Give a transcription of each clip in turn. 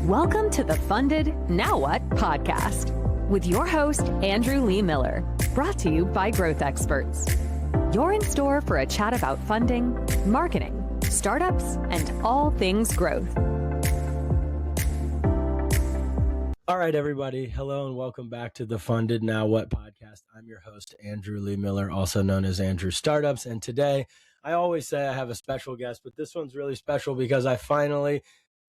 Welcome to the Funded Now What podcast with your host, Andrew Lee Miller, brought to you by GrowthExpertz. You're in store for a chat about funding, marketing, startups, and all things growth. All right, everybody. Hello and welcome back to the Funded Now What podcast. I'm your host, Andrew Lee Miller, also known as Andrew Startups. And today, I always say I have a special guest, but this one's really special because I finally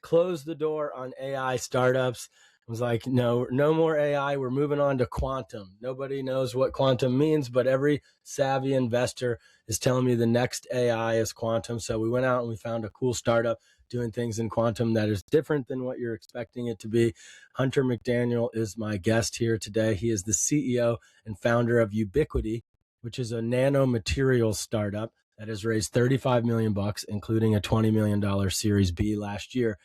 closed the door on AI startups. I was like, no more AI. We're moving on to quantum. Nobody knows what quantum means, but every savvy investor is telling me the next AI is quantum. So we went out and we found a cool startup doing things in quantum that is different than what you're expecting it to be. Hunter McDaniel is my guest here today. He is the CEO and founder of Ubiquity, which is a nanomaterial startup that has raised $35 million, including a $20 million Series B last year,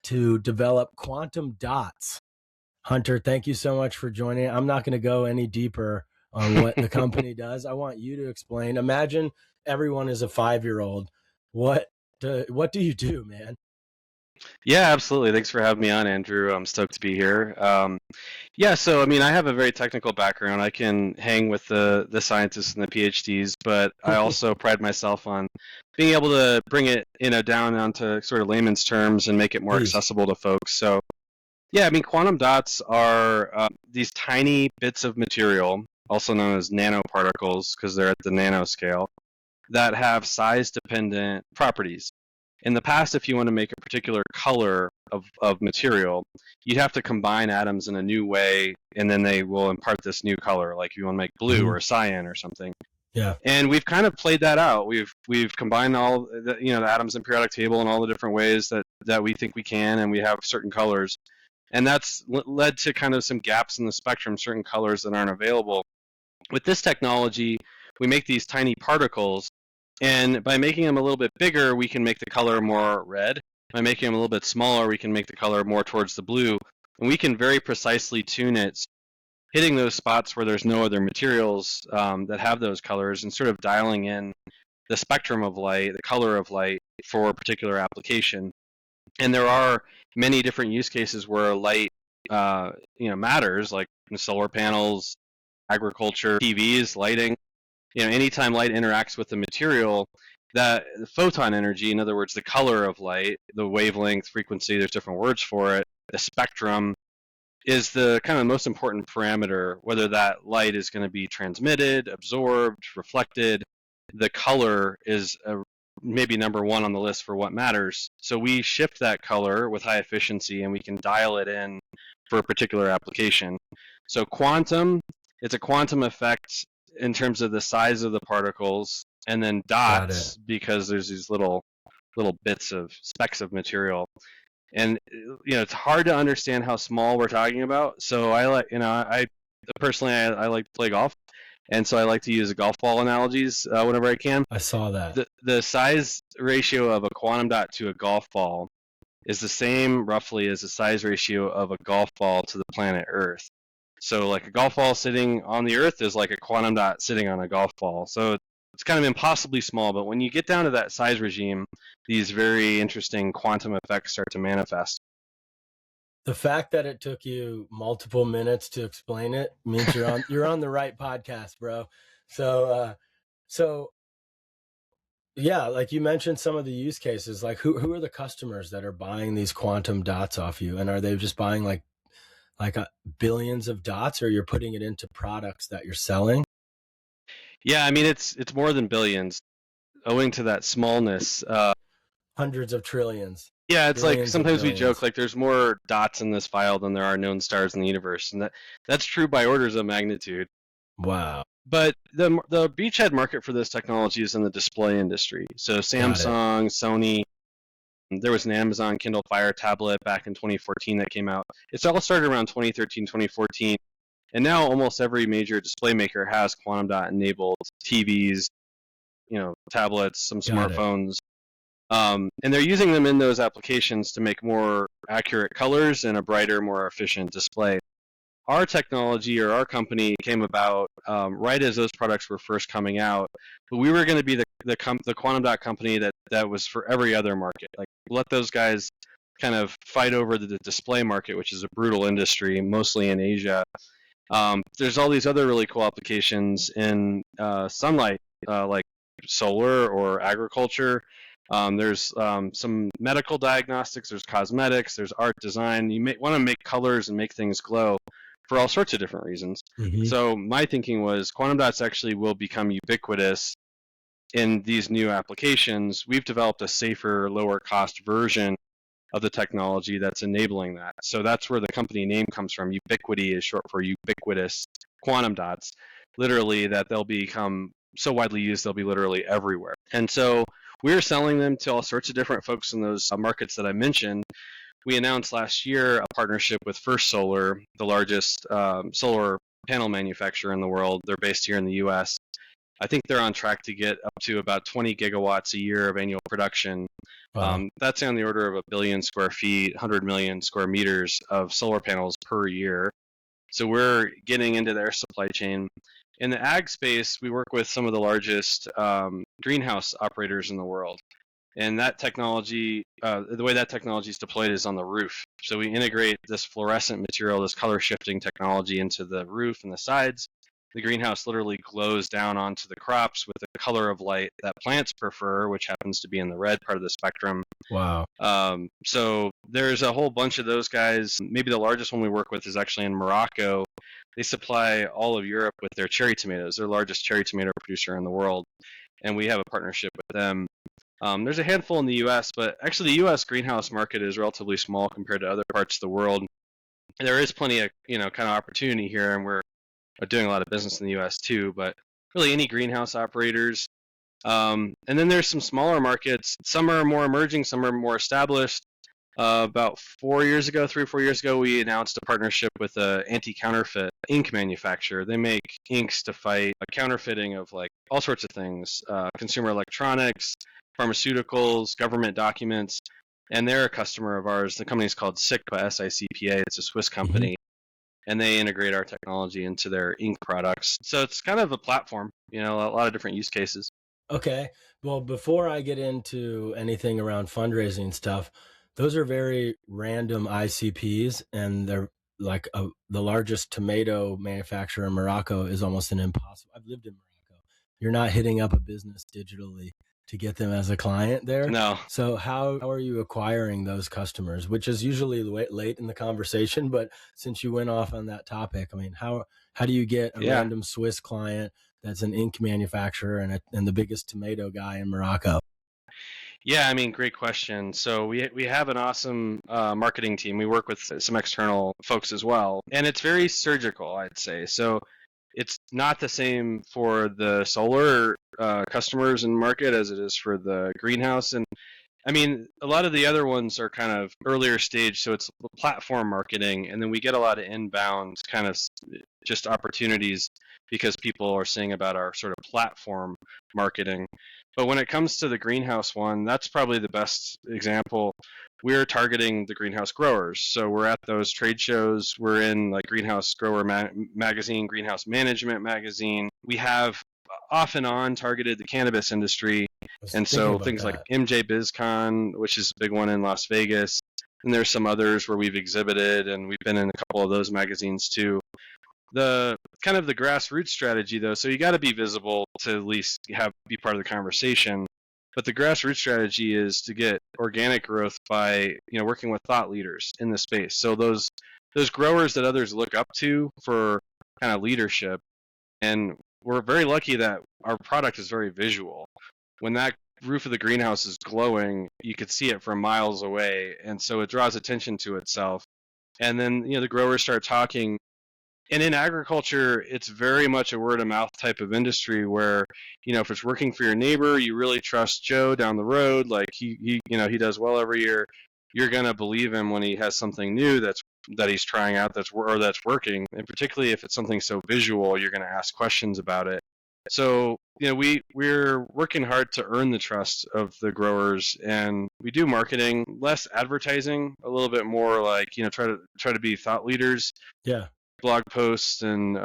to develop quantum dots. Hunter, thank you so much for joining. I'm not going to go any deeper on what the company does. I want you to explain. Imagine everyone is a 5-year-old. What do you do, man? Yeah, absolutely. Thanks for having me on, Andrew. I'm stoked to be here. So I have a very technical background. I can hang with the scientists and the PhDs, but I also pride myself on being able to bring it, down onto sort of layman's terms and make it more accessible to folks. So, quantum dots are these tiny bits of material, also known as nanoparticles, because they're at the nanoscale, that have size-dependent properties. In the past, if you want to make a particular color of material, you'd have to combine atoms in a new way, and then they will impart this new color, like you want to make blue or cyan or something. Yeah. And we've kind of played that out. We've combined all the atoms in periodic table in all the different ways that we think we can, and we have certain colors. And that's led to kind of some gaps in the spectrum, certain colors that aren't available. With this technology, we make these tiny particles, and by making them a little bit bigger, we can make the color more red. By making them a little bit smaller, we can make the color more towards the blue. And we can very precisely tune it, hitting those spots where there's no other materials that have those colors, and sort of dialing in the spectrum of light, the color of light for a particular application. And there are many different use cases where light matters, like solar panels, agriculture, TVs, lighting. Anytime light interacts with the material, that the photon energy, in other words, the color of light, the wavelength, frequency, there's different words for it, the spectrum, is the kind of most important parameter, whether that light is going to be transmitted, absorbed, reflected. The color is maybe number one on the list for what matters. So we shift that color with high efficiency, and we can dial it in for a particular application. So quantum, it's a quantum effect in terms of the size of the particles, and then dots because there's these little bits of specks of material, and it's hard to understand how small we're talking about. So I like I personally like to play golf, and so I like to use golf ball analogies whenever I can. I saw that the size ratio of a quantum dot to a golf ball is the same roughly as the size ratio of a golf ball to the planet Earth. So like a golf ball sitting on the Earth is like a quantum dot sitting on a golf ball. So it's kind of impossibly small, but when you get down to that size regime, these very interesting quantum effects start to manifest. The fact that it took you multiple minutes to explain it means you're on the right podcast, bro. So like you mentioned some of the use cases, like who are the customers that are buying these quantum dots off you? And are they just buying like billions of dots, or you're putting it into products that you're selling? Yeah, it's more than billions, owing to that smallness. Hundreds of trillions. Yeah, it's like sometimes we joke like there's more dots in this file than there are known stars in the universe, and that's true by orders of magnitude. Wow. But the beachhead market for this technology is in the display industry. So Samsung, Sony. There was an Amazon Kindle Fire tablet back in 2014 that came out. It's all started around 2013, 2014. And now almost every major display maker has quantum dot enabled TVs, tablets, some smartphones. And they're using them in those applications to make more accurate colors and a brighter, more efficient display. Our technology, or our company, came about right as those products were first coming out. But we were going to be the quantum dot company that was for every other market. Like, let those guys kind of fight over the display market, which is a brutal industry, mostly in Asia. There's all these other really cool applications in sunlight, like solar or agriculture. There's some medical diagnostics, there's cosmetics, there's art design. You may want to make colors and make things glow for all sorts of different reasons. Mm-hmm. So my thinking was quantum dots actually will become ubiquitous in these new applications. We've developed a safer, lower cost version of the technology that's enabling that. So that's where the company name comes from. Ubiquity is short for ubiquitous quantum dots, literally that they'll become so widely used they'll be literally everywhere. And so we're selling them to all sorts of different folks in those markets that I mentioned. We announced last year a partnership with First Solar, the largest solar panel manufacturer in the world. They're based here in the US. I think they're on track to get up to about 20 gigawatts a year of annual production. Wow. That's on the order of 1 billion square feet, 100 million square meters of solar panels per year. So we're getting into their supply chain. In the ag space, we work with some of the largest greenhouse operators in the world. And that technology, the way that technology is deployed is on the roof. So we integrate this fluorescent material, this color shifting technology into the roof and the sides. The greenhouse literally glows down onto the crops with the color of light that plants prefer, which happens to be in the red part of the spectrum. Wow. So there's a whole bunch of those guys. Maybe the largest one we work with is actually in Morocco. They supply all of Europe with their cherry tomatoes. They're the largest cherry tomato producer in the world. And we have a partnership with them. There's a handful in the U.S., but actually the U.S. greenhouse market is relatively small compared to other parts of the world. There is plenty of, kind of opportunity here, and we're doing a lot of business in the U.S. too, but really any greenhouse operators. And then there's some smaller markets. Some are more emerging, some are more established. About 4 years ago, 3 or 4 years ago, we announced a partnership with an anti-counterfeit ink manufacturer. They make inks to fight counterfeiting of like all sorts of things, consumer electronics, pharmaceuticals, government documents, and they're a customer of ours. The company is called SICPA, S-I-C-P-A. It's a Swiss company. And they integrate our technology into their ink products. So it's kind of a platform, a lot of different use cases. Okay. Well, before I get into anything around fundraising stuff, those are very random ICPs, and they're like the largest tomato manufacturer in Morocco is almost an impossible. I've lived in Morocco. You're not hitting up a business digitally to get them as a client there. No. So how are you acquiring those customers, which is usually late in the conversation, but since you went off on that topic, I mean, how do you get a random Swiss client that's an ink manufacturer and the biggest tomato guy in Morocco? Yeah, I mean, great question. So we have an awesome marketing team. We work with some external folks as well, and it's very surgical, I'd say. So it's not the same for the solar customers and market as it is for the greenhouse. And I mean, a lot of the other ones are kind of earlier stage, so it's platform marketing, and then we get a lot of inbound kind of just opportunities because people are saying about our sort of platform marketing. But when it comes to the greenhouse one, that's probably the best example. We're targeting the greenhouse growers. So we're at those trade shows. We're in like Greenhouse Grower Magazine, Greenhouse Management Magazine. We have off and on targeted the cannabis industry. And so things like MJ BizCon, which is a big one in Las Vegas. And there's some others where we've exhibited, and we've been in a couple of those magazines too. The kind of the grassroots strategy though, so you got to be visible to at least be part of the conversation. But the grassroots strategy is to get organic growth by working with thought leaders in the space. So those growers that others look up to for kind of leadership, and we're very lucky that our product is very visual. When that roof of the greenhouse is glowing, you could see it from miles away, and so it draws attention to itself. And then the growers start talking. And in agriculture, it's very much a word of mouth type of industry where, if it's working for your neighbor, you really trust Joe down the road, like he does well every year. You're going to believe him when he has something new that he's trying out that's working. And particularly if it's something so visual, you're going to ask questions about it. So, we're working hard to earn the trust of the growers, and we do marketing, less advertising, a little bit more like, try to be thought leaders. Yeah. Blog posts and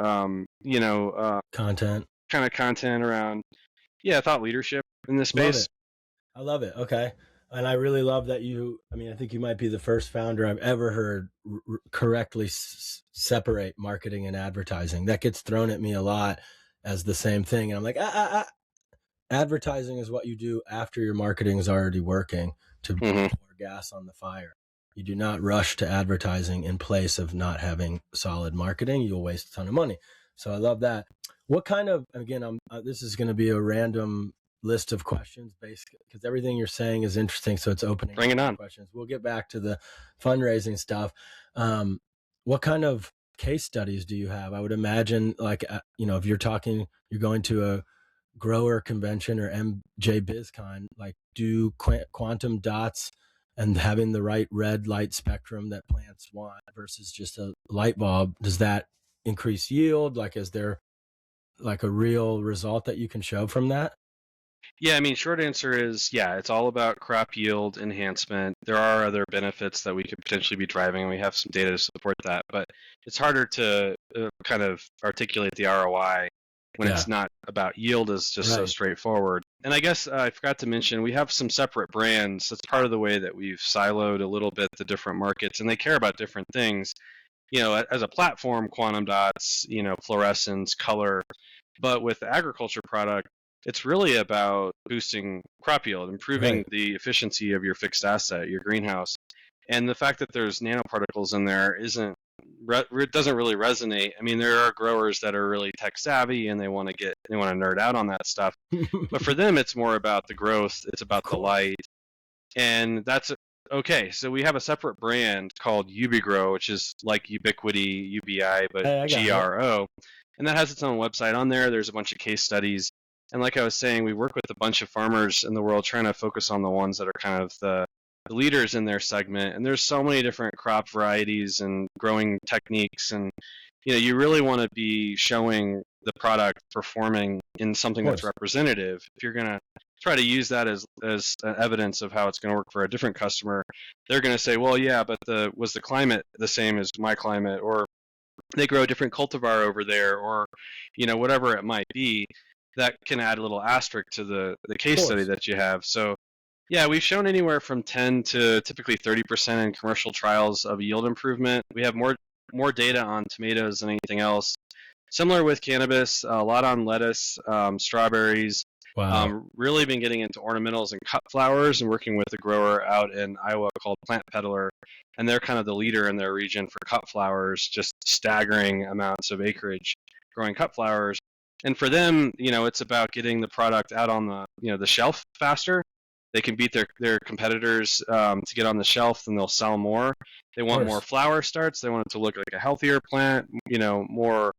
content around thought leadership in this space. I love it. Okay. And I really love that I think you might be the first founder I've ever heard correctly separate marketing and advertising. That gets thrown at me a lot as the same thing. And I'm like, advertising is what you do after your marketing is already working to pour gas on the fire. You do not rush to advertising in place of not having solid marketing. You'll waste a ton of money. So I love that. What kind of, again, this is going to be a random list of questions because everything you're saying is interesting. So it's opening. Bring it on. Questions. We'll get back to the fundraising stuff. What kind of case studies do you have? I would imagine if you're going to a grower convention or MJ BizCon, like do quantum dots and having the right red light spectrum that plants want versus just a light bulb, does that increase yield? Like, is there like a real result that you can show from that? Yeah, I mean, short answer is, yeah, it's all about crop yield enhancement. There are other benefits that we could potentially be driving, and we have some data to support that, but it's harder to kind of articulate the ROI when it's not about yield is just so straightforward. And I guess I forgot to mention, we have some separate brands. That's part of the way that we've siloed a little bit the different markets, and they care about different things. As a platform, quantum dots, fluorescence, color, but with the agriculture product, it's really about boosting crop yield, improving the efficiency of your fixed asset, your greenhouse. And the fact that there's nanoparticles in there it doesn't really resonate. I mean, there are growers that are really tech savvy and they want to nerd out on that stuff. But for them, it's more about the growth. It's about the light. And that's okay. So we have a separate brand called UbiGro, which is like Ubiquity, UBI, but GRO. And that has its own website on there. There's a bunch of case studies. And like I was saying, we work with a bunch of farmers in the world trying to focus on the ones that are kind of the leaders in their segment. And there's so many different crop varieties and growing techniques. And, you really want to be showing the product performing in something that's representative. If you're going to try to use that as evidence of how it's going to work for a different customer, they're going to say, well, yeah, but was the climate the same as my climate? Or they grow a different cultivar over there, or, whatever it might be. That can add a little asterisk to the case study that you have. So, yeah, we've shown anywhere from 10 to typically 30% in commercial trials of yield improvement. We have more data on tomatoes than anything else. Similar with cannabis, a lot on lettuce, strawberries. Wow. Really been getting into ornamentals and cut flowers and working with a grower out in Iowa called Plant Peddler. And they're kind of the leader in their region for cut flowers, just staggering amounts of acreage growing cut flowers. And for them, it's about getting the product out on the shelf faster. They can beat their competitors to get on the shelf, and they'll sell more. They want more flower starts. They want it to look like a healthier plant, more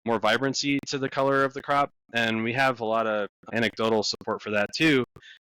vibrancy to the color of the crop. And we have a lot of anecdotal support for that too.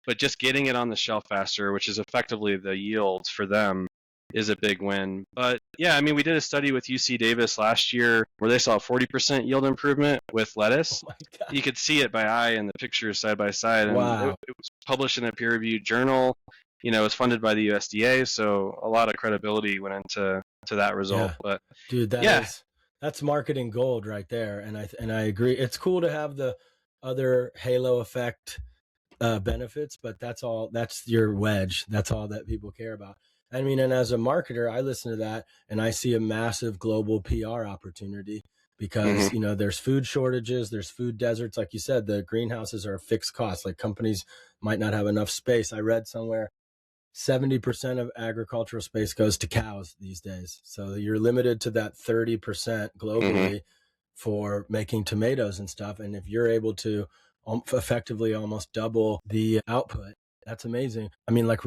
But just getting it on the shelf faster, which is effectively the yield for them, is a big win. But yeah, I mean, we did a study with UC Davis last year where they saw a 40% yield improvement with lettuce. Oh my God. You could see it by eye in the pictures side by side. And it was published in a peer-reviewed journal. It was funded by the USDA, so a lot of credibility went into that result. Yeah. But dude, that's marketing gold right there. And I agree. It's cool to have the other halo effect benefits, but that's your wedge. That's all that people care about. I mean, and as a marketer, I listen to that and I see a massive global PR opportunity because, there's food shortages, there's food deserts. Like you said, the greenhouses are a fixed cost. Like companies might not have enough space. I read somewhere 70% of agricultural space goes to cows these days. So you're limited to that 30% globally for making tomatoes and stuff. And if you're able to effectively almost double the output, that's amazing. I mean, like,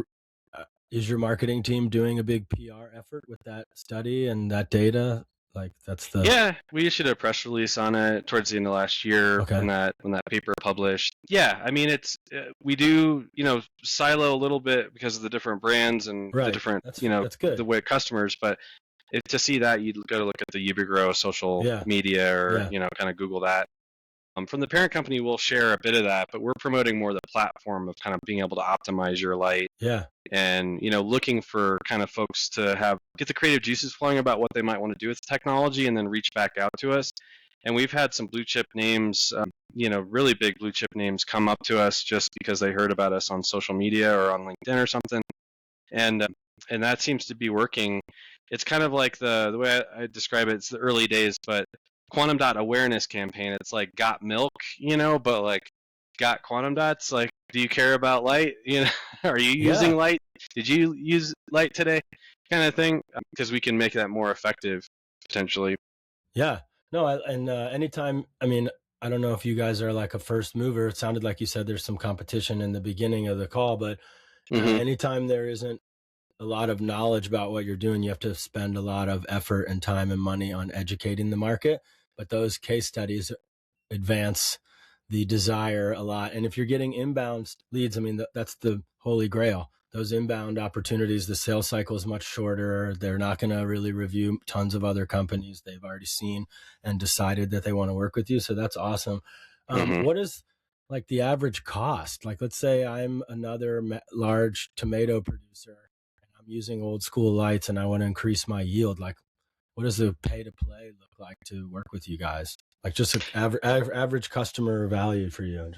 is your marketing team doing a big PR effort with that study and that data? Like Yeah, we issued a press release on it towards the end of last year when that paper published. Yeah, I mean, it's we do silo a little bit because of the different brands and the different that's good. The way customers, but to see that you'd go to look at the UbiGro social media or kind of Google that. From the parent company, we'll share a bit of that, but we're promoting more the platform of kind of being able to optimize your light. Yeah. And, looking for kind of folks to get the creative juices flowing about what they might want to do with the technology and then reach back out to us. And we've had some blue chip names, really big blue chip names come up to us just because they heard about us on social media or on LinkedIn or something. and that seems to be working. It's kind of like the way I describe it. It's the early days, but quantum dot awareness campaign. It's like got milk, but like got quantum dots. Like, do you care about light? Are you using light? Did you use light today? Kind of thing, because we can make that more effective potentially. Yeah. No, anytime, I don't know if you guys are like a first mover. It sounded like you said there's some competition in the beginning of the call, but anytime there isn't a lot of knowledge about what you're doing, you have to spend a lot of effort and time and money on educating the market. But those case studies advance the desire a lot. And if you're getting inbound leads, that's the holy grail. Those inbound opportunities, the sales cycle is much shorter. They're not going to really review tons of other companies. They've already seen and decided that they want to work with you. So that's awesome. What is like the average cost? Like, let's say I'm another large tomato producer and I'm using old school lights and I want to increase my yield. Like, what does the pay to play look like to work with you guys? Like just an average customer value for you.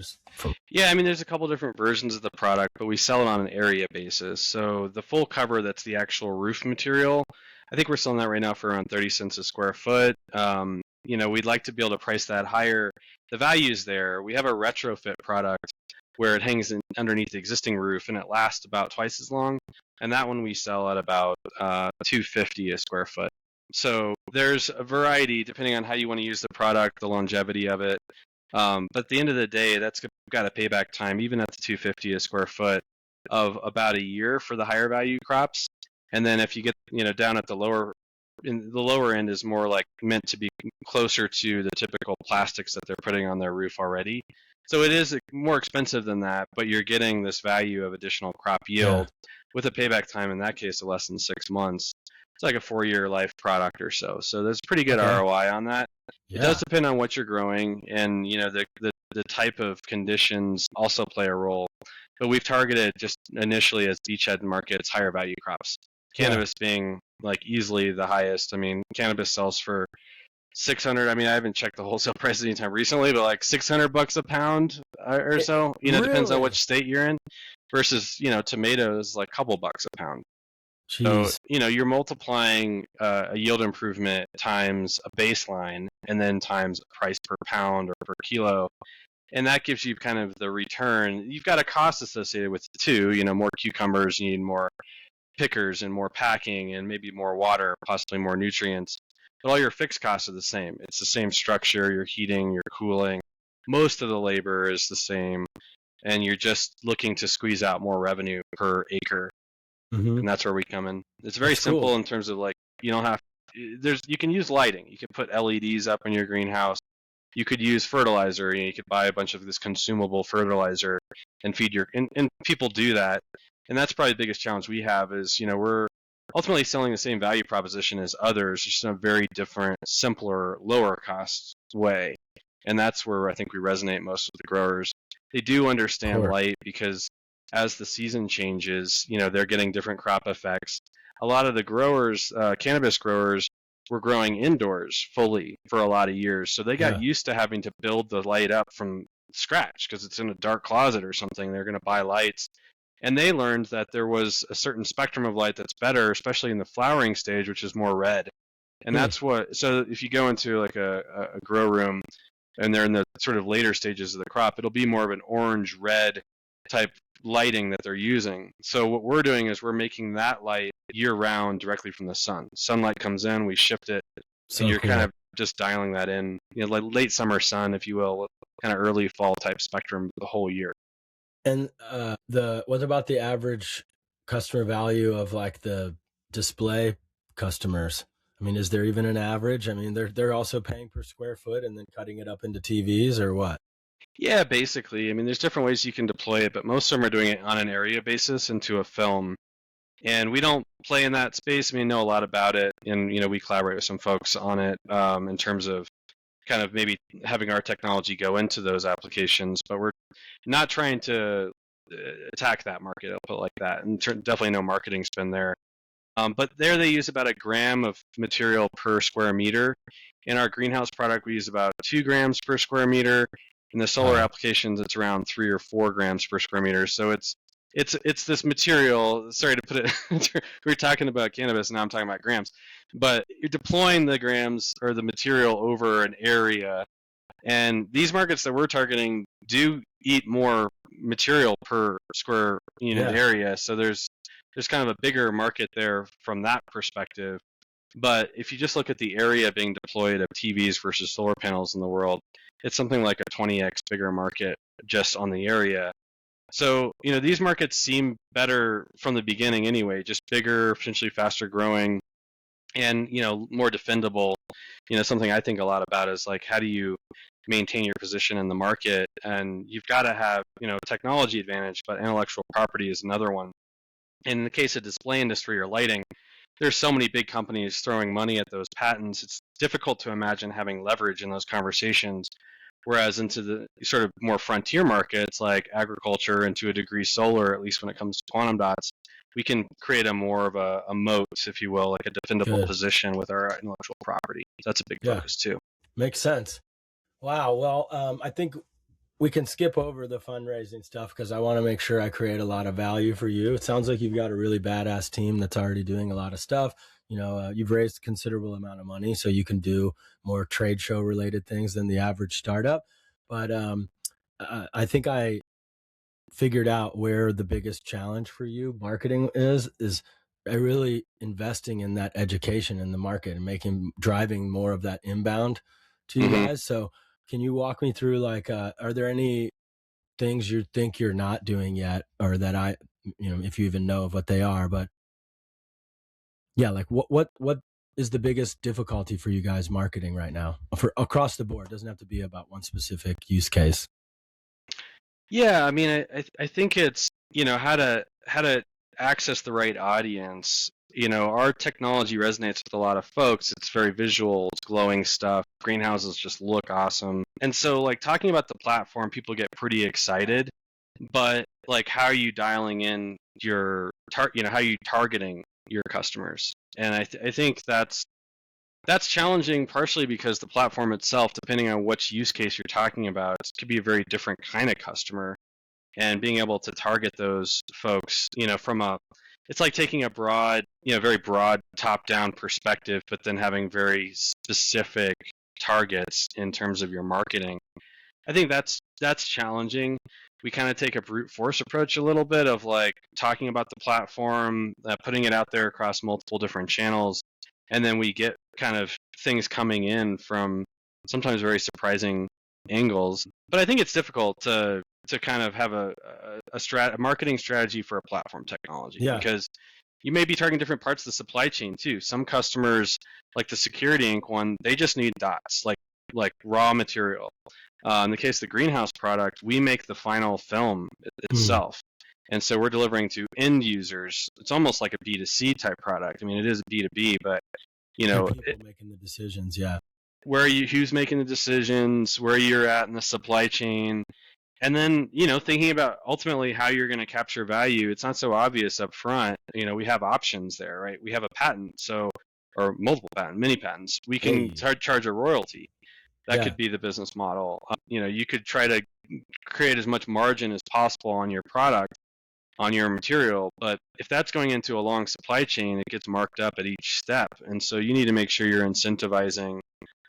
Yeah, there's a couple different versions of the product, but we sell it on an area basis. So the full cover, that's the actual roof material. I think we're selling that right now for around 30 cents a square foot. We'd like to be able to price that higher. The value's there. We have a retrofit product where it hangs underneath the existing roof and it lasts about twice as long. And that one we sell at about $250 a square foot. So there's a variety depending on how you want to use the product, the longevity of it. But at the end of the day, that's got a payback time, even at the $250 a square foot, of about a year for the higher value crops. And then if you get down at the lower end is more like meant to be closer to the typical plastics that they're putting on their roof already. So it is more expensive than that, but you're getting this value of additional crop yield with a payback time in that case of less than 6 months. It's like a 4-year life product or so. So there's pretty good ROI on that. Yeah. It does depend on what you're growing, and the type of conditions also play a role. But we've targeted just initially as beachhead markets higher value crops. Cannabis being like easily the highest. Cannabis sells for $600. I haven't checked the wholesale prices anytime recently, but like $600 a pound or so. Really? Depends on which state you're in. Versus tomatoes like a couple bucks a pound. Jeez. So, you're multiplying a yield improvement times a baseline and then times a price per pound or per kilo. And that gives you kind of the return. You've got a cost associated with it too. More cucumbers, you need more pickers and more packing and maybe more water, possibly more nutrients. But all your fixed costs are the same. It's the same structure, your heating, your cooling. Most of the labor is the same. And you're just looking to squeeze out more revenue per acre. And that's where we come in. It's very simple in terms of like, you can use lighting. You can put LEDs up in your greenhouse. You could use fertilizer. You could buy a bunch of this consumable fertilizer and feed and people do that. And that's probably the biggest challenge we have is, we're ultimately selling the same value proposition as others, just in a very different, simpler, lower cost way. And that's where I think we resonate most with the growers. They do understand light because as the season changes, they're getting different crop effects. A lot of the growers, cannabis growers, were growing indoors fully for a lot of years. So they got used to having to build the light up from scratch because it's in a dark closet or something. They're going to buy lights. And they learned that there was a certain spectrum of light that's better, especially in the flowering stage, which is more red. And so if you go into like a grow room and they're in the sort of later stages of the crop, it'll be more of an orange-red type lighting that they're using. So what we're doing is we're making that light year-round directly from the sun. Sunlight comes in, we shift it, and you're kind of just dialing that in, like late summer sun, if you will, kind of early fall type spectrum the whole year. And what about the average customer value of like the display customers? Is there even an average? They're also paying per square foot and then cutting it up into TVs or what? Yeah, basically. There's different ways you can deploy it, but most of them are doing it on an area basis into a film. And we don't play in that space. Know a lot about it, and we collaborate with some folks on it in terms of kind of maybe having our technology go into those applications. But we're not trying to attack that market. I'll put it like that, and definitely no marketing spend there. But there they use about 1 gram of material per square meter. In our greenhouse product, we use about 2 grams per square meter. In the solar applications, it's around 3 or 4 grams per square meter. So it's it's this material. Sorry to put it. We're talking about cannabis, now I'm talking about grams, but you're deploying the grams or the material over an area, and these markets that we're targeting do eat more material per square unit area. So there's kind of a bigger market there from that perspective. But if you just look at the area being deployed of TVs versus solar panels in the world, it's something like a 20x bigger market just on the area. So, these markets seem better from the beginning anyway, just bigger, potentially faster growing, and, more defendable. Something I think a lot about is like, how do you maintain your position in the market? And you've got to have, technology advantage, but intellectual property is another one. In the case of display industry or lighting, there's so many big companies throwing money at those patents. It's difficult to imagine having leverage in those conversations. Whereas into the sort of more frontier markets like agriculture and to a degree solar, at least when it comes to quantum dots, we can create a more of a moat, if you will, like a defendable position with our intellectual property. So that's a big focus too. Makes sense. Wow. Well, I think we can skip over the fundraising stuff because I want to make sure I create a lot of value for you. It sounds like you've got a really badass team that's already doing a lot of stuff. You've raised a considerable amount of money, so you can do more trade show related things than the average startup. But I think I figured out where the biggest challenge for you marketing is really investing in that education in the market and driving more of that inbound to you guys. So can you walk me through, like, are there any things you think you're not doing yet, or that if you even know of what they are, but yeah, like what is the biggest difficulty for you guys marketing right now for across the board? It doesn't have to be about one specific use case. Yeah, I mean, I think it's, how to access the right audience. Our technology resonates with a lot of folks. It's very visual, it's glowing stuff. Greenhouses just look awesome. And so, like, talking about the platform, people get pretty excited. But, like, how are you dialing in your how are you targeting your customers? And I think that's challenging, partially because the platform itself, depending on which use case you're talking about, it could be a very different kind of customer. And being able to target those folks, it's like taking a broad, very broad top-down perspective, but then having very specific targets in terms of your marketing. I think that's challenging. We kind of take a brute force approach a little bit of, like, talking about the platform, putting it out there across multiple different channels, and then we get kind of things coming in from sometimes very surprising angles. But I think it's difficult to kind of have a marketing strategy for a platform technology, because you may be targeting different parts of the supply chain too. Some customers, like the Security Inc. one, they just need dots, like raw material. In the case of the greenhouse product, we make the final film itself. And so we're delivering to end users. It's almost like a B2C type product. I mean, it is a B2B, but, people making the decisions, who's making the decisions, where you're at in the supply chain. And then, thinking about ultimately how you're going to capture value. It's not so obvious up front. We have options there, right? We have a patent, or multiple many patents. We can charge a royalty. That could be the business model. You could try to create as much margin as possible on your product, on your material. But if that's going into a long supply chain, it gets marked up at each step. And so you need to make sure you're incentivizing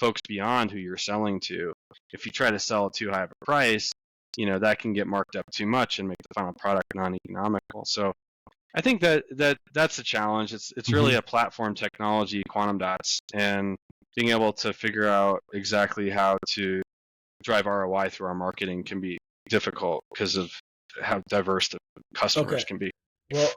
folks beyond who you're selling to. If you try to sell at too high of a price, that can get marked up too much and make the final product non-economical. So I think that's the challenge. It's really a platform technology, quantum dots, and being able to figure out exactly how to drive ROI through our marketing can be difficult because of how diverse the customers can be. Well,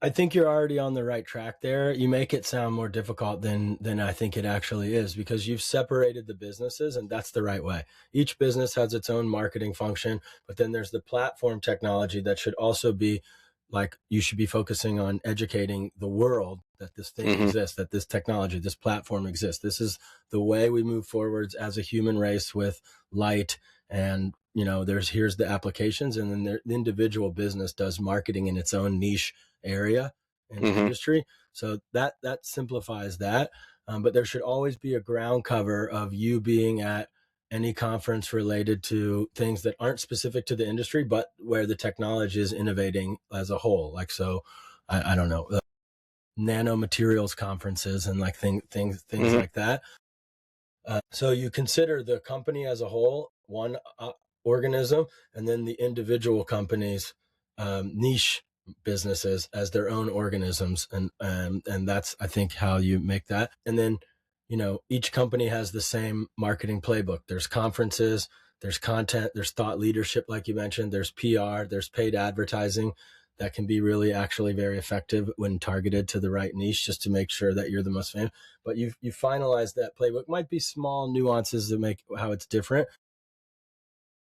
I think you're already on the right track there. You make it sound more difficult than I think it actually is, because you've separated the businesses, and that's the right way. Each business has its own marketing function, but then there's the platform technology that should also be, like, you should be focusing on educating the world that this thing exists, that this technology, this platform exists. This is the way we move forwards as a human race with light. And, here's the applications, and then the individual business does marketing in its own niche area in the industry. So that simplifies that. But there should always be a ground cover of you being at any conference related to things that aren't specific to the industry, but where the technology is innovating as a whole. Like, so I don't know, nanomaterials conferences and like things like that. So you consider the company as a whole, one organism, and then the individual companies, niche businesses as their own organisms. And that's, I think, how you make that. And then, each company has the same marketing playbook. There's conferences, there's content, there's thought leadership, like you mentioned, there's PR, there's paid advertising that can be really actually very effective when targeted to the right niche, just to make sure that you're the most famous. But you finalize that playbook. Might be small nuances that make how it's different.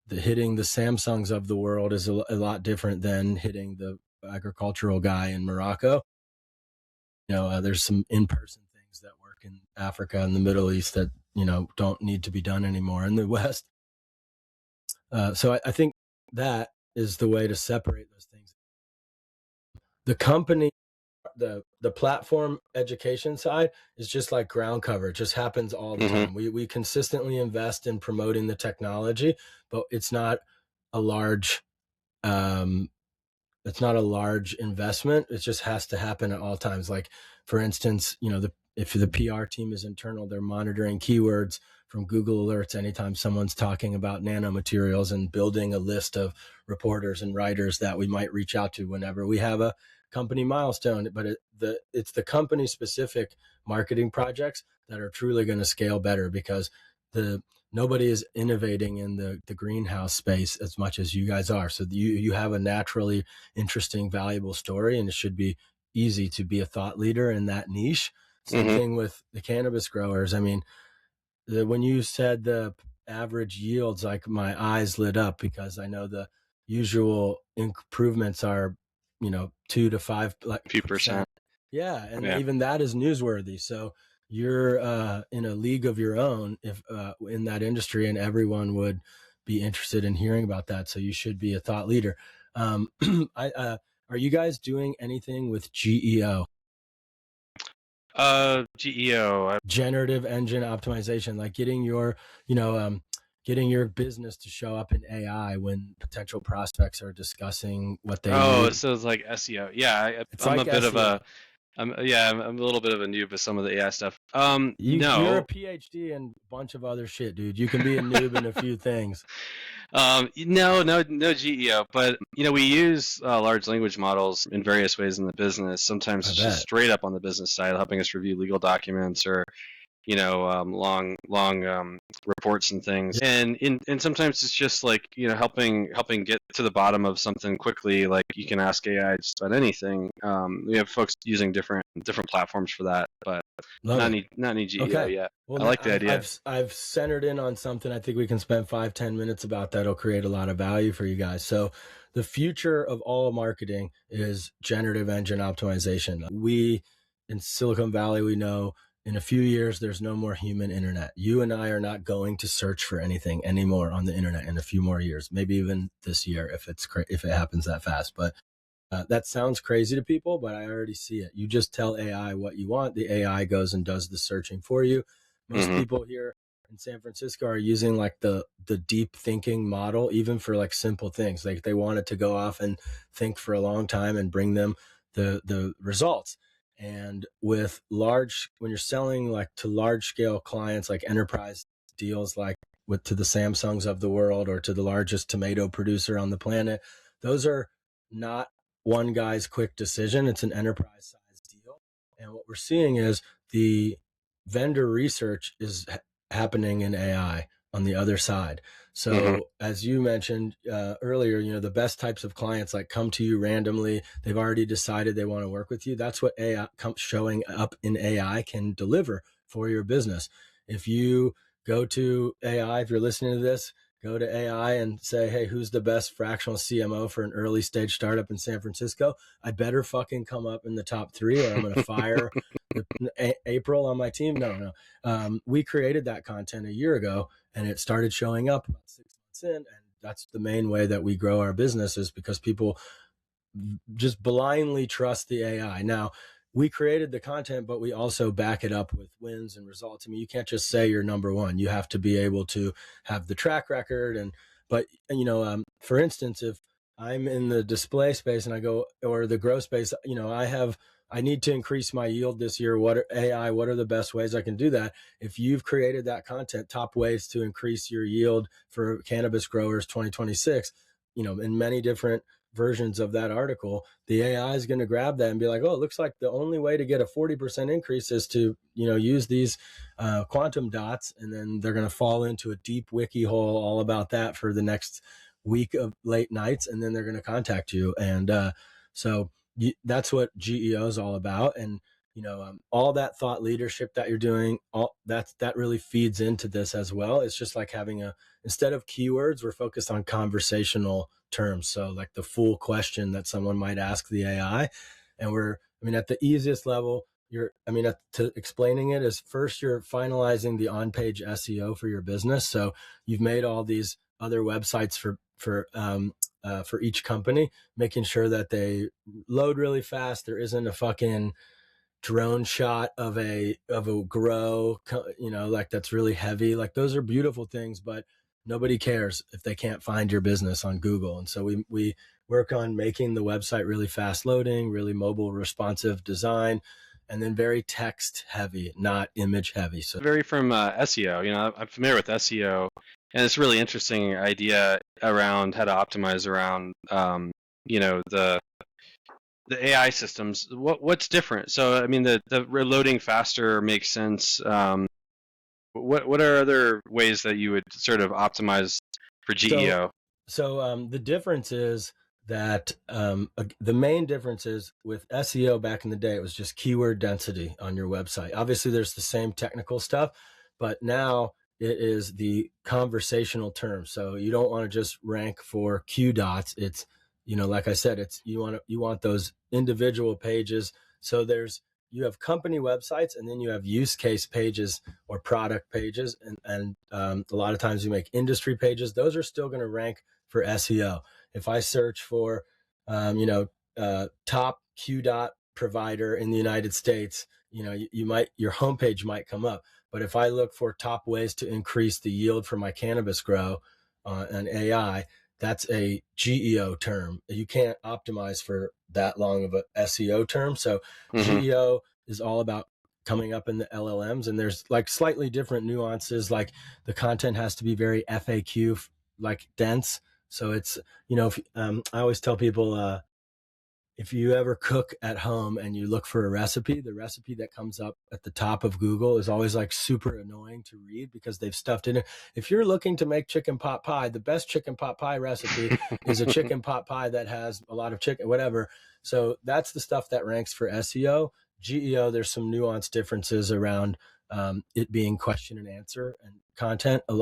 Hitting the Samsungs of the world is a lot different than hitting the agricultural guy in Morocco. There's some in-person things that work in Africa and the Middle East that, don't need to be done anymore in the West. So I think that is the way to separate those things. The company, the platform education side is just like ground cover. It just happens all the time. We consistently invest in promoting the technology, but it's not a large investment. It just has to happen at all times. Like, for instance, if the PR team is internal, they're monitoring keywords from Google Alerts anytime someone's talking about nanomaterials, and building a list of reporters and writers that we might reach out to whenever we have a company milestone. But it's the company specific marketing projects that are truly going to scale better, because nobody is innovating in the greenhouse space as much as you guys are. So you have a naturally interesting, valuable story, and it should be easy to be a thought leader in that niche. Same thing with the cannabis growers. I mean, when you said the average yields, like my eyes lit up, because I know the usual improvements are, 2 to 5 few percent. Yeah. And even that is newsworthy. So you're in a league of your own if in that industry, and everyone would be interested in hearing about that. So you should be a thought leader. Are you guys doing anything with GEO? GEO, generative engine optimization, like getting your business to show up in AI when potential prospects are discussing what they need. So it's like SEO. Yeah, I'm like a bit SEO. of a I'm a little bit of a noob with some of the AI stuff. No, you're a PhD and a bunch of other shit, dude. You can be a noob in a few things. No GEO, but we use large language models in various ways in the business. Sometimes it's just straight up on the business side, helping us review legal documents, or long reports and things. And sometimes it's just like, helping get to the bottom of something quickly. Like, you can ask AI just about anything. We have folks using different platforms for that, but not any GEO yet. Well, I like the idea. I've centered in on something. I think we can spend 5-10 minutes about that. It'll create a lot of value for you guys. So the future of all marketing is generative engine optimization. We in Silicon Valley, we know in a few years, there's no more human internet. You and I are not going to search for anything anymore on the internet in a few more years, maybe even this year if it happens that fast. But that sounds crazy to people, but I already see it. You just tell AI what you want. The AI goes and does the searching for you. Most people here in San Francisco are using like the deep thinking model, even for like simple things. Like, they want it to go off and think for a long time and bring them the results. And when you're selling like to large scale clients, like enterprise deals, like to the Samsungs of the world, or to the largest tomato producer on the planet, those are not one guy's quick decision. It's an enterprise size deal. And what we're seeing is the vendor research is happening in AI on the other side. So as you mentioned earlier, the best types of clients like come to you randomly. They've already decided they want to work with you. That's what AI showing up in AI can deliver for your business. If you go to AI, if you're listening to this, go to AI and say, hey, who's the best fractional CMO for an early stage startup in San Francisco? I better fucking come up in the top 3, or I'm going to fire April on my team. No. We created that content a year ago, and it started showing up about 6 months in. And that's the main way that we grow our business, is because people just blindly trust the AI. Now, we created the content, but we also back it up with wins and results. I mean, you can't just say you're number one. You have to be able to have the track record. But for instance, if I'm in the display space and I go, or the grow space, I need to increase my yield this year. What are the best ways I can do that? If you've created that content, top ways to increase your yield for cannabis growers 2026, in many different versions of that article, the AI is going to grab that and be like, oh, it looks like the only way to get a 40% increase is to, use these quantum dots. And then they're going to fall into a deep wiki hole all about that for the next week of late nights. And then they're going to contact you. And that's what GEO is all about. And, all that thought leadership that you're doing, that really feeds into this as well. It's just like having instead of keywords, we're focused on conversational terms. So like the full question that someone might ask the AI. And at the easiest level, to explaining it is first you're finalizing the on-page SEO for your business. So you've made all these other websites for each company, making sure that they load really fast. There isn't a fucking drone shot of a grow, like that's really heavy. Like those are beautiful things, but nobody cares if they can't find your business on Google. And so we work on making the website really fast loading, really mobile responsive design, and then very text heavy, not image heavy. So very from SEO, I'm familiar with SEO, and it's a really interesting idea around how to optimize around, the AI systems. What's different? So, I mean, the reloading faster makes sense. What are other ways that you would sort of optimize for GEO? So the difference is that the main difference is with SEO back in the day, it was just keyword density on your website. Obviously, there's the same technical stuff, but now it is the conversational terms. So you don't want to just rank for Q dots. It's, like I said, it's you want those individual pages. So you have company websites, and then you have use case pages or product pages. And a lot of times you make industry pages. Those are still going to rank for SEO. If I search for, top Q dot provider in the United States, your homepage might come up. But if I look for top ways to increase the yield for my cannabis grow on AI, that's a GEO term. You can't optimize for that long of a SEO term. So GEO is all about coming up in the LLMs, and there's like slightly different nuances. Like the content has to be very FAQ, like dense. So it's, I always tell people, if you ever cook at home and you look for a recipe, the recipe that comes up at the top of Google is always like super annoying to read because they've stuffed in it. If you're looking to make chicken pot pie, the best chicken pot pie recipe is a chicken pot pie that has a lot of chicken, whatever. So that's the stuff that ranks for SEO. GEO, there's some nuanced differences around it being question and answer and content a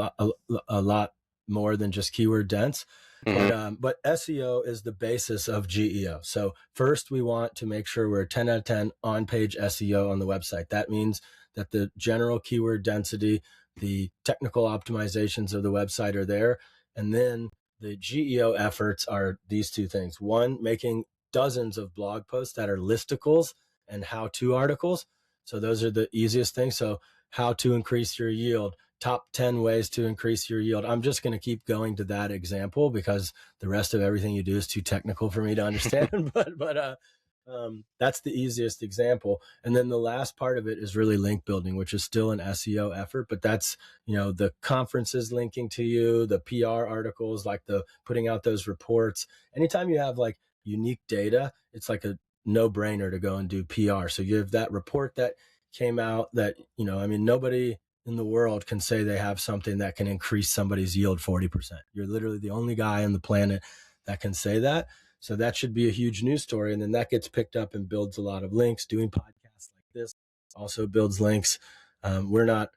lot more than just keyword dense. But SEO is the basis of GEO. So first, we want to make sure we're 10 out of 10 on-page SEO on the website. That means that the general keyword density, the technical optimizations of the website are there. And then the GEO efforts are these two things. One, making dozens of blog posts that are listicles and how-to articles. So those are the easiest things. So how to increase your yield, top 10 ways to increase your yield. I'm just going to keep going to that example because the rest of everything you do is too technical for me to understand. but that's the easiest example. And then the last part of it is really link building, which is still an SEO effort, but that's, the conferences linking to you, the PR articles, like the putting out those reports. Anytime you have like unique data, it's like a no-brainer to go and do PR. So you have that report that came out that, nobody in the world can say they have something that can increase somebody's yield 40%. You're literally the only guy on the planet that can say that. So that should be a huge news story. And then that gets picked up and builds a lot of links. Doing podcasts like this also builds links. We're not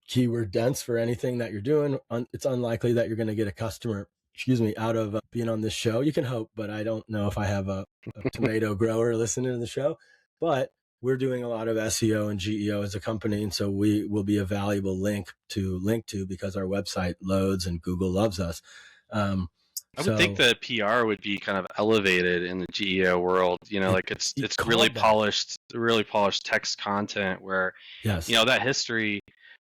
keyword dense for anything that you're doing. It's unlikely that you're going to get a customer, out of being on this show. You can hope, but I don't know if I have a tomato grower listening to the show. But we're doing a lot of SEO and GEO as a company. And so we will be a valuable link to because our website loads and Google loves us. I would think that PR would be kind of elevated in the GEO world. Like it's really polished text content where, yes, that history.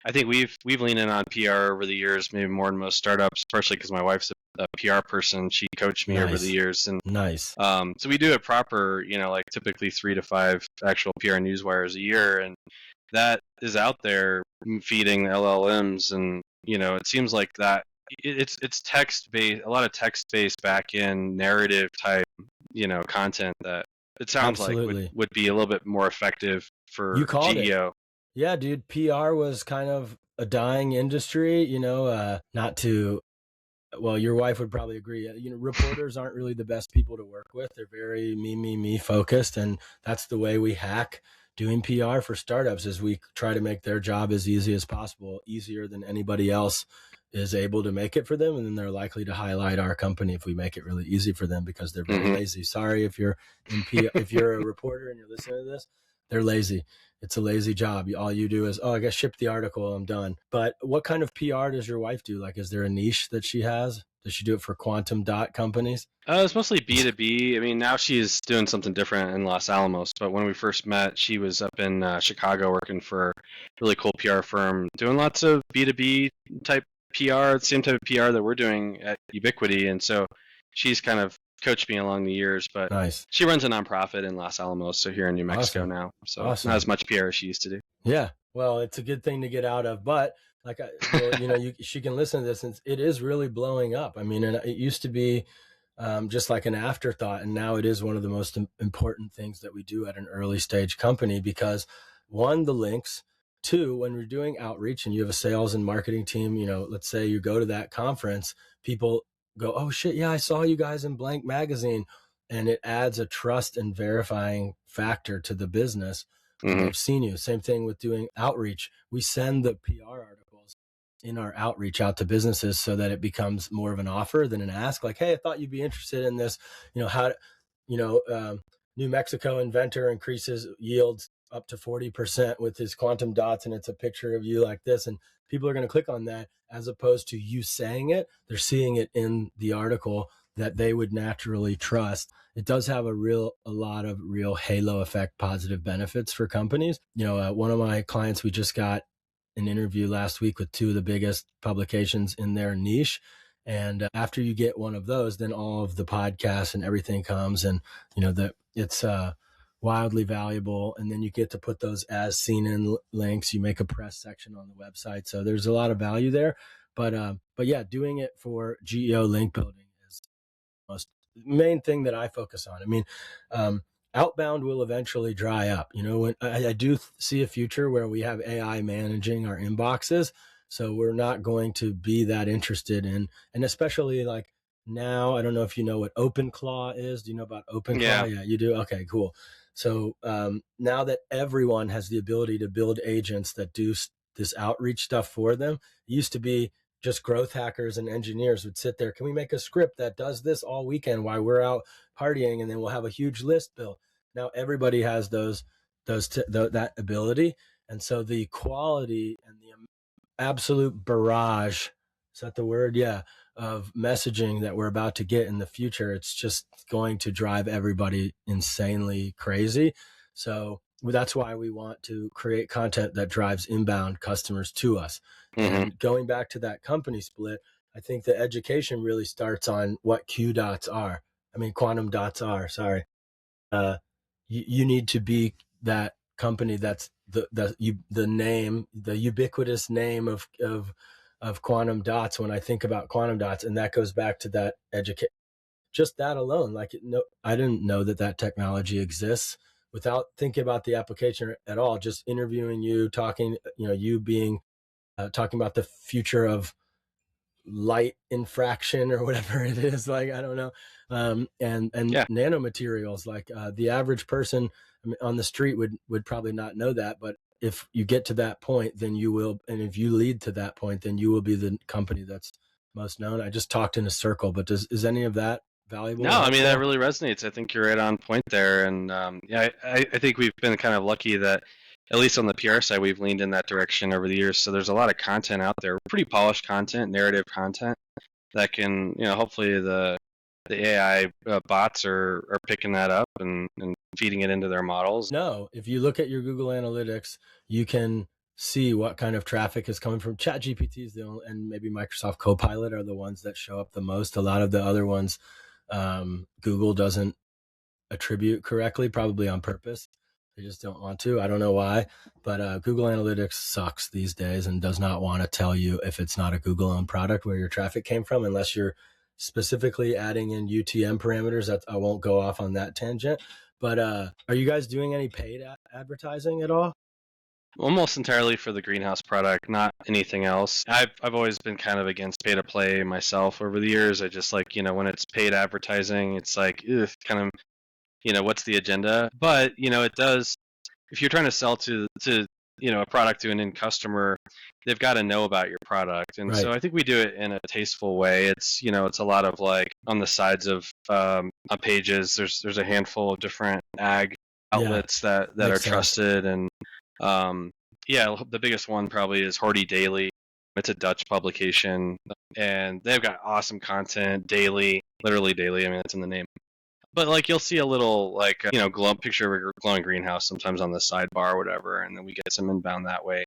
I think we've leaned in on PR over the years, maybe more than most startups, partially because my wife's a PR person. She coached me over the years, and nice. So we do it proper. Like typically 3 to 5 actual PR newswires a year, and that is out there feeding LLMs, and it seems like that it's text based, a lot of text based back end narrative type content that it sounds Absolutely. like would be a little bit more effective for you called GEO. It. Yeah, dude, PR was kind of a dying industry, not to, well, your wife would probably agree. Reporters aren't really the best people to work with. They're very me focused. And that's the way we hack doing PR for startups, is we try to make their job as easy as possible, easier than anybody else is able to make it for them. And then they're likely to highlight our company if we make it really easy for them, because they're very lazy. Sorry if you're if you're a reporter and you're listening to this, they're lazy. It's a lazy job. All you do is, I guess ship the article, I'm done. But what kind of PR does your wife do? Like, is there a niche that she has? Does she do it for quantum dot companies? It's mostly B2B. I mean, now she's doing something different in Los Alamos. But when we first met, she was up in Chicago working for a really cool PR firm, doing lots of B2B type PR, the same type of PR that we're doing at Ubiquity. And so she's kind of coached me along the years, but nice. She runs a nonprofit in Los Alamos, so here in New Mexico now. So not as much PR as she used to do. Yeah, well, it's a good thing to get out of, but like, she can listen to this, and it is really blowing up. I mean, and it used to be just like an afterthought, and now it is one of the most important things that we do at an early stage company, because one, the links. Two, when we're doing outreach and you have a sales and marketing team, let's say you go to that conference, people go, oh shit, yeah, I saw you guys in blank magazine. And it adds a trust and verifying factor to the business when they've seen you. Same thing with doing outreach. We send the PR articles in our outreach out to businesses so that it becomes more of an offer than an ask. Like, hey, I thought you'd be interested in this. New Mexico inventor increases yields up to 40% with his quantum dots, and it's a picture of you like this. And people are going to click on that, as opposed to you saying it. They're seeing it in the article that they would naturally trust. It does have a lot of real halo effect positive benefits for companies. One of my clients, we just got an interview last week with 2 of the biggest publications in their niche. And after you get one of those, then all of the podcasts and everything comes, and it's wildly valuable. And then you get to put those as seen in links. You make a press section on the website. So there's a lot of value there. But yeah, doing it for GEO link building is the most main thing that I focus on. I mean, outbound will eventually dry up. When I do see a future where we have AI managing our inboxes, so we're not going to be that interested in, and especially like now, I don't know if you know what OpenClaw is. Do you know about OpenClaw? Yeah, you do. Okay, cool. So now that everyone has the ability to build agents that do this outreach stuff for them, it used to be just growth hackers and engineers would sit there. Can we make a script that does this all weekend while we're out partying, and then we'll have a huge list built? Now everybody has that ability, and so the quality and the absolute barrage, is that the word? Yeah, of messaging that we're about to get in the future, it's just going to drive everybody insanely crazy. So that's why we want to create content that drives inbound customers to us. And going back to that company split, I think the education really starts on what quantum dots are. Sorry. You need to be that company that's the name, the ubiquitous name of quantum dots when I think about quantum dots. And that goes back to that education. Just that alone, I didn't know that technology exists without thinking about the application at all. Just interviewing you, talking, you being talking about the future of light infraction or whatever it is, like, I don't know. And nanomaterials, like the average person on the street would probably not know that, but if you get to that point, then you will. And if you lead to that point, then you will be the company that's most known. I just talked in a circle, but is any of that valuable? No, I mean, that really resonates. I think you're right on point there. And I think we've been kind of lucky that, at least on the PR side, we've leaned in that direction over the years. So there's a lot of content out there, pretty polished content, narrative content that can, hopefully the AI bots are picking that up and feeding it into their models. No, if you look at your Google Analytics, you can see what kind of traffic is coming from. ChatGPT is the only, and maybe Microsoft Copilot are the ones that show up the most. A lot of the other ones, Google doesn't attribute correctly, probably on purpose. They just don't want to. I don't know why, but Google Analytics sucks these days and does not want to tell you if it's not a Google-owned product where your traffic came from, unless you're specifically adding in UTM parameters. That I won't go off on that tangent. But are you guys doing any paid advertising at all? Almost entirely for the greenhouse product, not anything else. I've always been kind of against pay to play myself over the years. I just like, when it's paid advertising, it's like, ugh, kind of, what's the agenda? But, it does, if you're trying to sell to a product to an end customer, they've got to know about your product. And so I think we do it in a tasteful way. It's, it's a lot of like on the sides of on pages, there's a handful of different ag outlets that are trusted. And the biggest one probably is Horty Daily. It's a Dutch publication, and they've got awesome content daily, literally daily. I mean, it's in the name. But like you'll see a little like picture of a glowing greenhouse sometimes on the sidebar or whatever, and then we get some inbound that way.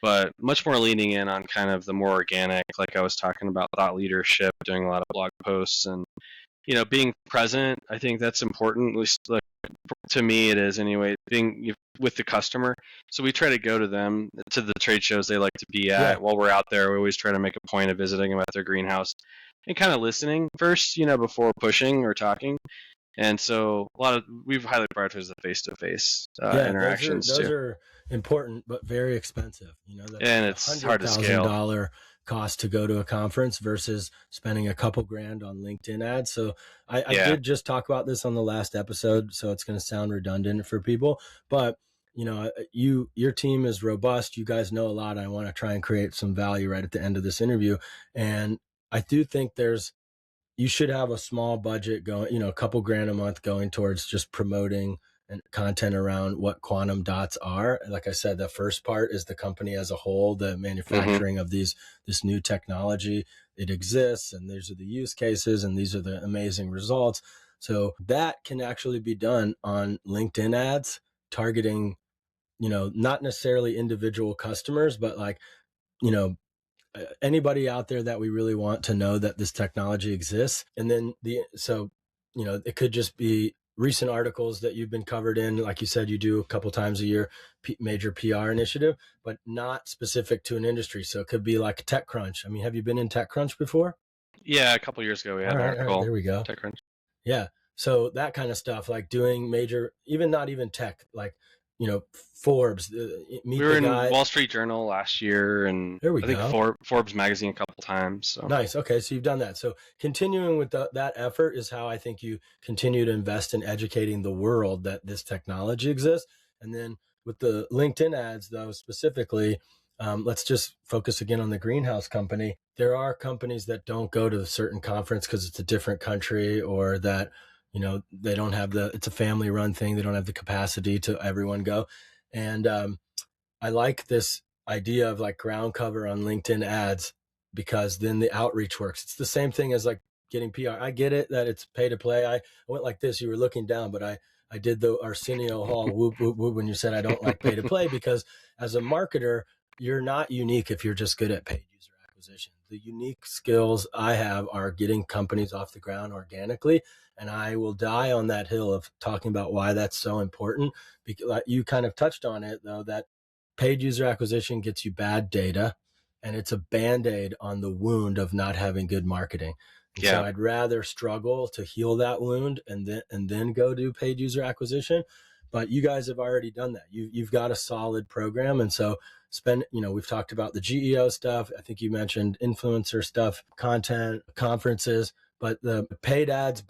But much more leaning in on kind of the more organic, like I was talking about, thought leadership, doing a lot of blog posts, and being present. I think that's important. At least like, to me, it is anyway. Being with the customer, so we try to go to them to the trade shows they like to be at. Yeah. While we're out there, we always try to make a point of visiting them at their greenhouse and kind of listening first, before pushing or talking. And so we've highly prioritized the face-to-face interactions those are important, but very expensive. And it's hard to scale. $100,000 cost to go to a conference versus spending a couple grand on LinkedIn ads. So I did just talk about this on the last episode, so it's going to sound redundant for people, but your team is robust. You guys know a lot. I want to try and create some value right at the end of this interview. And I do think you should have a small budget going, a couple grand a month going towards just promoting and content around what quantum dots are. Like I said, the first part is the company as a whole, the manufacturing of this new technology. It exists, and these are the use cases, and these are the amazing results. So that can actually be done on LinkedIn ads, targeting, not necessarily individual customers, but like, anybody out there that we really want to know that this technology exists. And then it could just be recent articles that you've been covered in. Like you said, you do a couple times a year, major PR initiative, but not specific to an industry. So it could be like TechCrunch. I mean, have you been in TechCrunch before? Yeah, a couple years ago we had an article. All right, there we go. TechCrunch. Yeah. So that kind of stuff, like doing major, not even tech, like, Forbes. We were in Wall Street Journal last year, and I think Forbes magazine a couple times. So. Nice. Okay, so you've done that. So continuing with that effort is how I think you continue to invest in educating the world that this technology exists. And then with the LinkedIn ads, though, specifically, let's just focus again on the greenhouse company. There are companies that don't go to a certain conference because it's a different country, or that they don't have it's a family run thing. They don't have the capacity to everyone go. And I like this idea of like ground cover on LinkedIn ads, because then the outreach works. It's the same thing as like getting PR. I get it that it's pay to play. I went like this, you were looking down, but I did the Arsenio Hall whoop, whoop, whoop when you said I don't like pay to play, because as a marketer, you're not unique if you're just good at paid user acquisition. The unique skills I have are getting companies off the ground organically. And I will die on that hill of talking about why that's so important. Because you kind of touched on it, though, that paid user acquisition gets you bad data, and it's a Band-Aid on the wound of not having good marketing. So I'd rather struggle to heal that wound and then go do paid user acquisition. But you guys have already done that. You've got a solid program. And so we've talked about the GEO stuff. I think you mentioned influencer stuff, content, conferences, but the paid ads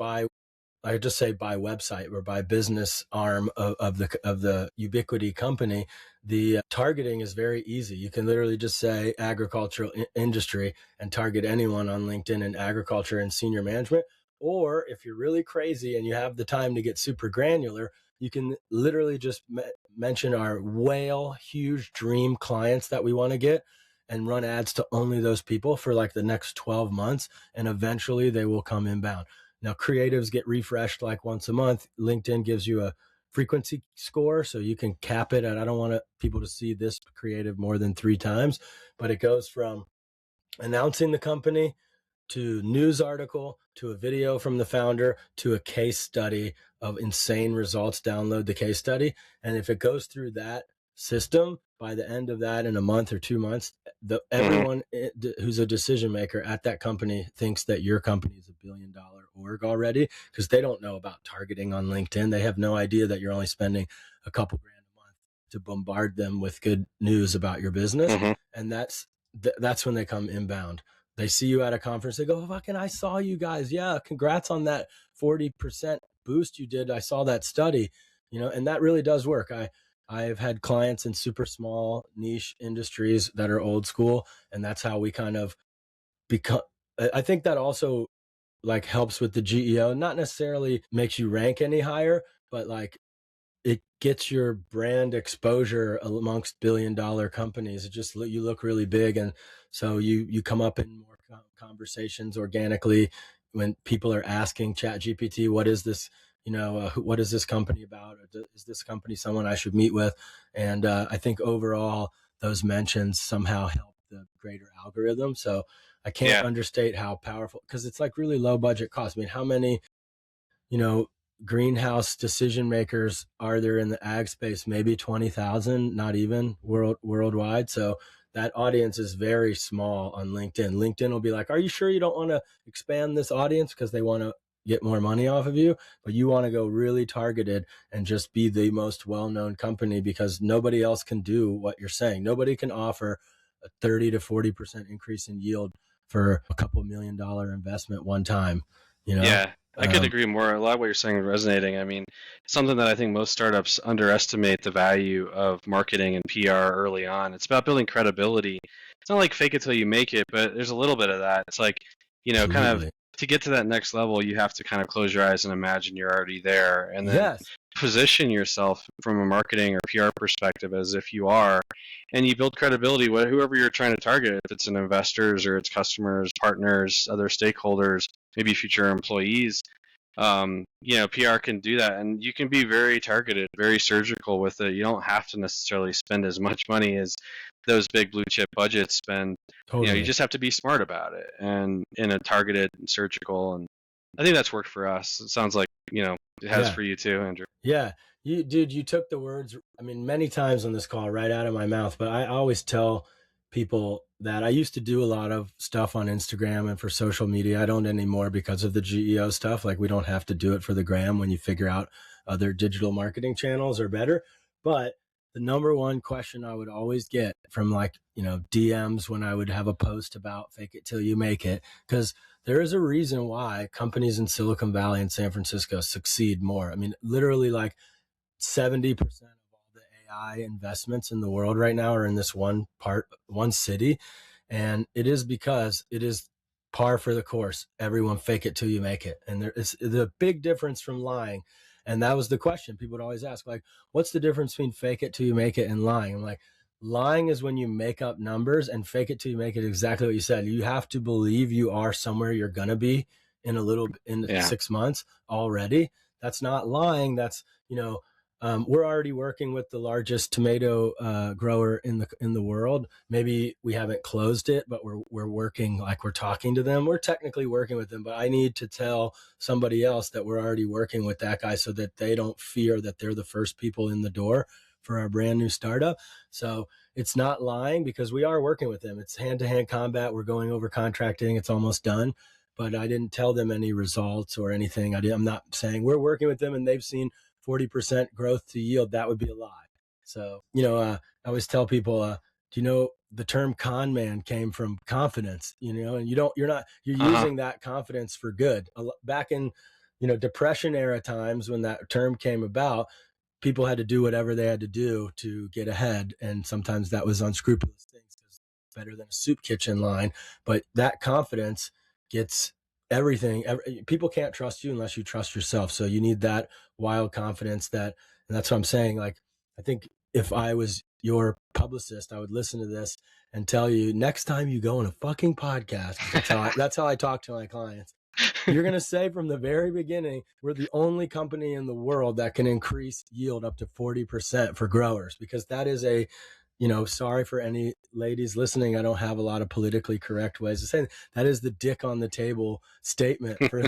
I just say by website or by business arm of the Ubiquity company, the targeting is very easy. You can literally just say agricultural industry and target anyone on LinkedIn in agriculture and senior management. Or if you're really crazy and you have the time to get super granular, you can literally just mention our huge dream clients that we want to get, and run ads to only those people for like the next 12 months. And eventually they will come inbound. Now, creatives get refreshed like once a month. LinkedIn gives you a frequency score, so you can cap it at, I don't want people to see this creative more than 3 times, but it goes from announcing the company to news article to a video from the founder to a case study of insane results. Download the case study. And if it goes through that system, by the end of that, in a month or 2 months, everyone who's a decision maker at that company thinks that your company is $1 billion org already, because they don't know about targeting on LinkedIn. They have no idea that you're only spending a couple grand a month to bombard them with good news about your business. And that's when they come inbound. They see you at a conference. They go, fucking, I saw you guys. Yeah, congrats on that 40% boost you did. I saw that study, and that really does work. I've had clients in super small niche industries that are old school, and that's how we kind of become. I think that also like helps with the GEO, not necessarily makes you rank any higher, but like it gets your brand exposure amongst billion-dollar companies. It just, you look really big. And so you come up in more conversations organically when people are asking ChatGPT, what is this, what is this company about? Or is this company someone I should meet with? And I think overall those mentions somehow help the greater algorithm. So I can't understate how powerful, because it's like really low budget cost. I mean, how many, greenhouse decision makers are there in the ag space? Maybe 20,000, not even worldwide. So that audience is very small on LinkedIn. LinkedIn will be like, are you sure you don't want to expand this audience because they want to get more money off of you, but you want to go really targeted and just be the most well-known company, because nobody else can do what you're saying. Nobody can offer a 30 to 40% increase in yield for a couple $1 million investment one time, Yeah, I could agree more. A lot of what you're saying is resonating. I mean, something that I think most startups underestimate the value of marketing and PR early on. It's about building credibility. It's not like fake it till you make it, but there's a little bit of that. It's like, kind of to get to that next level, you have to kind of close your eyes and imagine you're already there, and then position yourself from a marketing or PR perspective as if you are, and you build credibility with whoever you're trying to target. If it's an investors or it's customers, partners, other stakeholders, maybe future employees, PR can do that, and you can be very targeted, very surgical with it. You don't have to necessarily spend as much money as those big blue chip budgets spend. Totally. You just have to be smart about it and in a targeted and surgical. And I think that's worked for us. It sounds like, it has for you too, Andrew. Yeah. You took the words, I mean, many times on this call right out of my mouth, but I always tell people that I used to do a lot of stuff on Instagram and for social media. I don't anymore because of the GEO stuff. Like, we don't have to do it for the gram when you figure out other digital marketing channels are better. But the number one question I would always get from DMs when I would have a post about fake it till you make it, because there is a reason why companies in Silicon Valley and San Francisco succeed more. I mean, literally like 70% of all the AI investments in the world right now are in this one city. And it is because it is par for the course. Everyone fake it till you make it. And there is the big difference from lying. And that was the question people would always ask, like, what's the difference between fake it till you make it and lying? I'm like, lying is when you make up numbers, and fake it till you make it exactly what you said. You have to believe you are somewhere you're going to be in 6 months already. That's not lying. That's, we're already working with the largest tomato grower in the world. Maybe we haven't closed it, but we're working, like we're talking to them. We're technically working with them, but I need to tell somebody else that we're already working with that guy so that they don't fear that they're the first people in the door for our brand new startup. So it's not lying because we are working with them. It's hand-to-hand combat. We're going over contracting. It's almost done, but I didn't tell them any results or anything. I'm not saying we're working with them and they've seen 40% growth to yield. That would be a lie. So, I always tell people, do you know the term con man came from confidence, and you're using that confidence for good. Back in, Depression era times when that term came about, people had to do whatever they had to do to get ahead. And sometimes that was unscrupulous things, because it's better than a soup kitchen line. But that confidence gets everything. People can't trust you unless you trust yourself. So you need that wild confidence and that's what I'm saying. Like, I think if I was your publicist, I would listen to this and tell you, next time you go on a fucking podcast, that's how I talk to my clients. You're going to say from the very beginning, we're the only company in the world that can increase yield up to 40% for growers, because that is a, sorry for any ladies listening, I don't have a lot of politically correct ways of saying that is the dick on the table statement for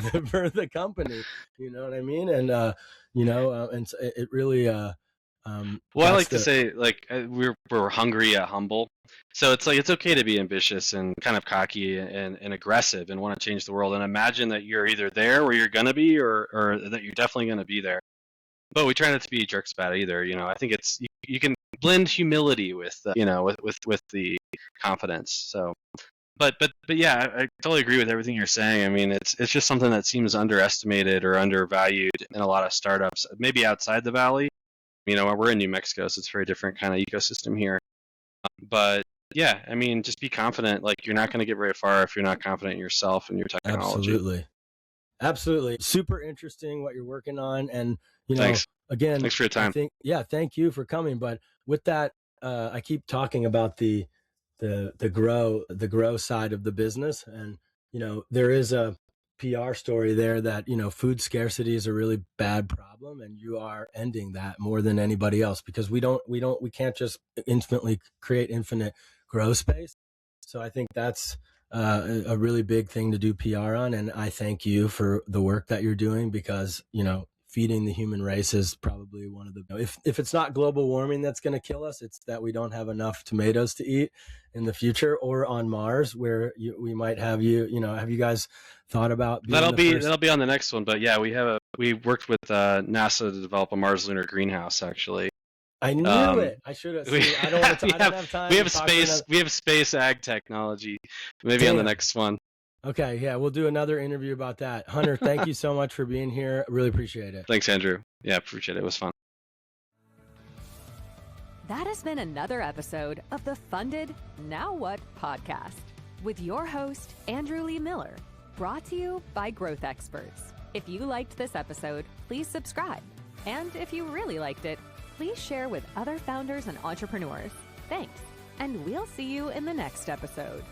the company. You know what I mean? And, and so it really, well, I like to say, like, we're hungry yet humble. So it's like, it's okay to be ambitious and kind of cocky and aggressive and want to change the world, and imagine that you're either there where you're going to be or that you're definitely going to be there. But we try not to be jerks about it either. I think it's, you can blend humility with the confidence. So, but yeah, I totally agree with everything you're saying. I mean, it's just something that seems underestimated or undervalued in a lot of startups, maybe outside the Valley. We're in New Mexico, so it's a very different kind of ecosystem here. But yeah, I mean, just be confident. Like, you're not going to get very far if you're not confident in yourself and your technology. Absolutely. Super interesting what you're working on. And, Thanks. Again, thanks for your time. Thank you for coming. But with that, I keep talking about the grow side of the business. And, there is a PR story there that, food scarcity is a really bad problem, and you are ending that more than anybody else, because we can't just instantly create infinite grow space. So I think that's a really big thing to do PR on. And I thank you for the work that you're doing, because, feeding the human race is probably one of the, if it's not global warming that's going to kill us, it's that we don't have enough tomatoes to eat in the future, or on Mars, where we might have have you guys thought about that'll be on the next one. But yeah, we worked with NASA to develop a Mars lunar greenhouse, actually. I knew it. I should have. I don't want to. I don't have time. We have space ag technology. Maybe on the next one. Okay, yeah, we'll do another interview about that. Hunter, thank you so much for being here. I really appreciate it. Thanks, Andrew. Yeah, appreciate it. It was fun. That has been another episode of the Funded Now What podcast with your host, Andrew Lee Miller, brought to you by GrowthExpertz. If you liked this episode, please subscribe. And if you really liked it, please share with other founders and entrepreneurs. Thanks, and we'll see you in the next episode.